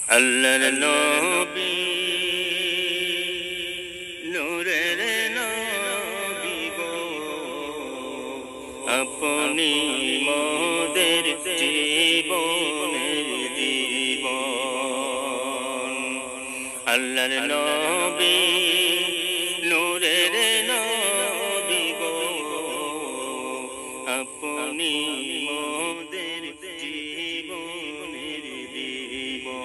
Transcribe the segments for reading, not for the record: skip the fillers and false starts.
আল্লাহর নবী নূরের নবী গো আপনি মোদের জীবনের জীবন আল্লাহর নবী নূরের নবী গো আপনি মোদের জীবনের জীবন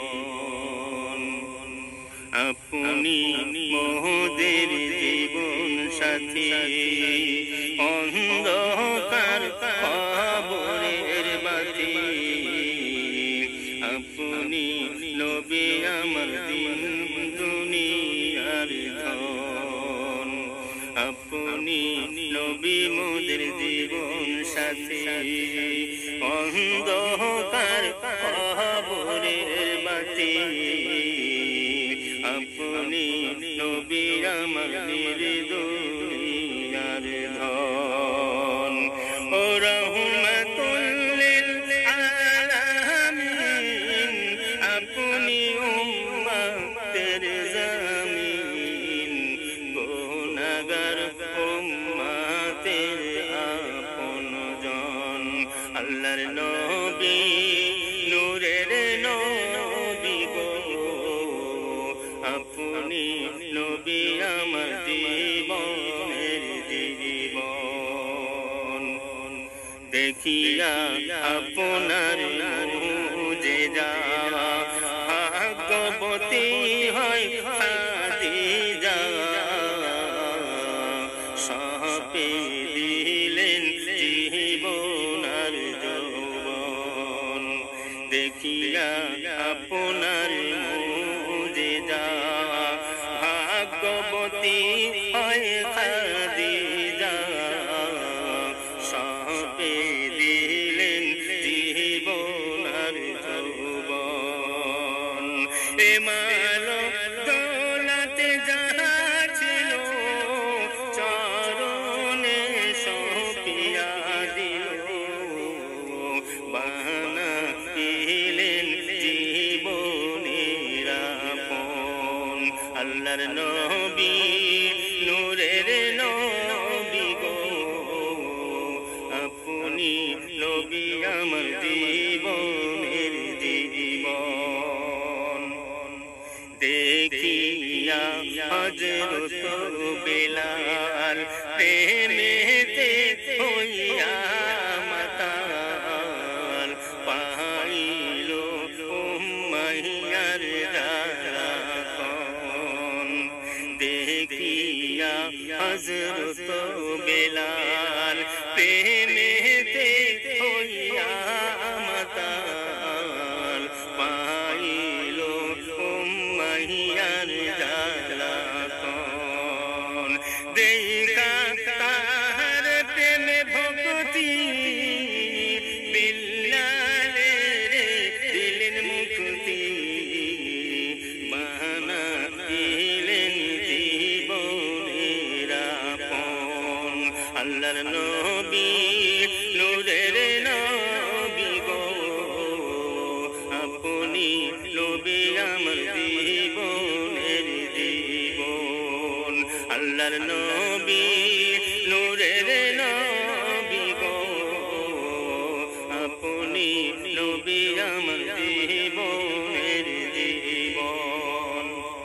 আপনি মোদের জীবন সাথী অন্ধকার কবরের বাতি আপনি নবী আমার দিন দুনিয়ার ধন আপনি নবী মোদের জীবন সাথী অন্ধকার কবরের বাতি আপনি নবী আমার দুনিয়ার ধন ও রহমাতুল লিল আলামিন আপনি উম্মতের জামিন গুনাহগার উম্মতের আপনজন আল্লাহর নবী নূরের নবী গো আপনি নবী আমার জীবনের জীবন দেখিয়া আপনার মুজিজা ভাগ্যবতী হয় খাদিজা সঁপে দিলেন জীবন আর যৌবন দেখিয়া আপনার মুজিজা ভাগ্যবতী হয় খাদিজা সঁপে দিলেন জীবন আর যৌবন এ মালো দৌলতে যাহা ছিল চরণে সঁপিয়া দিল বানাইলেন জীবনের আপন আল্লাহর নবী নূরের নবী গো আপনি নবী আমার জীবনের জীবন দেখিয়া হযরত বেলাল প্রেমেতে হইয়া মাতাল পাইল উম্মাইয়ার দারাকন দেখিয়া হযরত বেলাল প্রেমেতে হইয়া মাতাল পাইল উম্মাইয়ার দারাকন দেখা তাহার প্রেমে ভক্তি বিল্লালের দিলেন মুক্তি বানাইলেন জীবনের আপন আল্লাহর নবী নূরের নবী গো আপনি নবী আমার জীবনের জীবন আল্লাহর নবী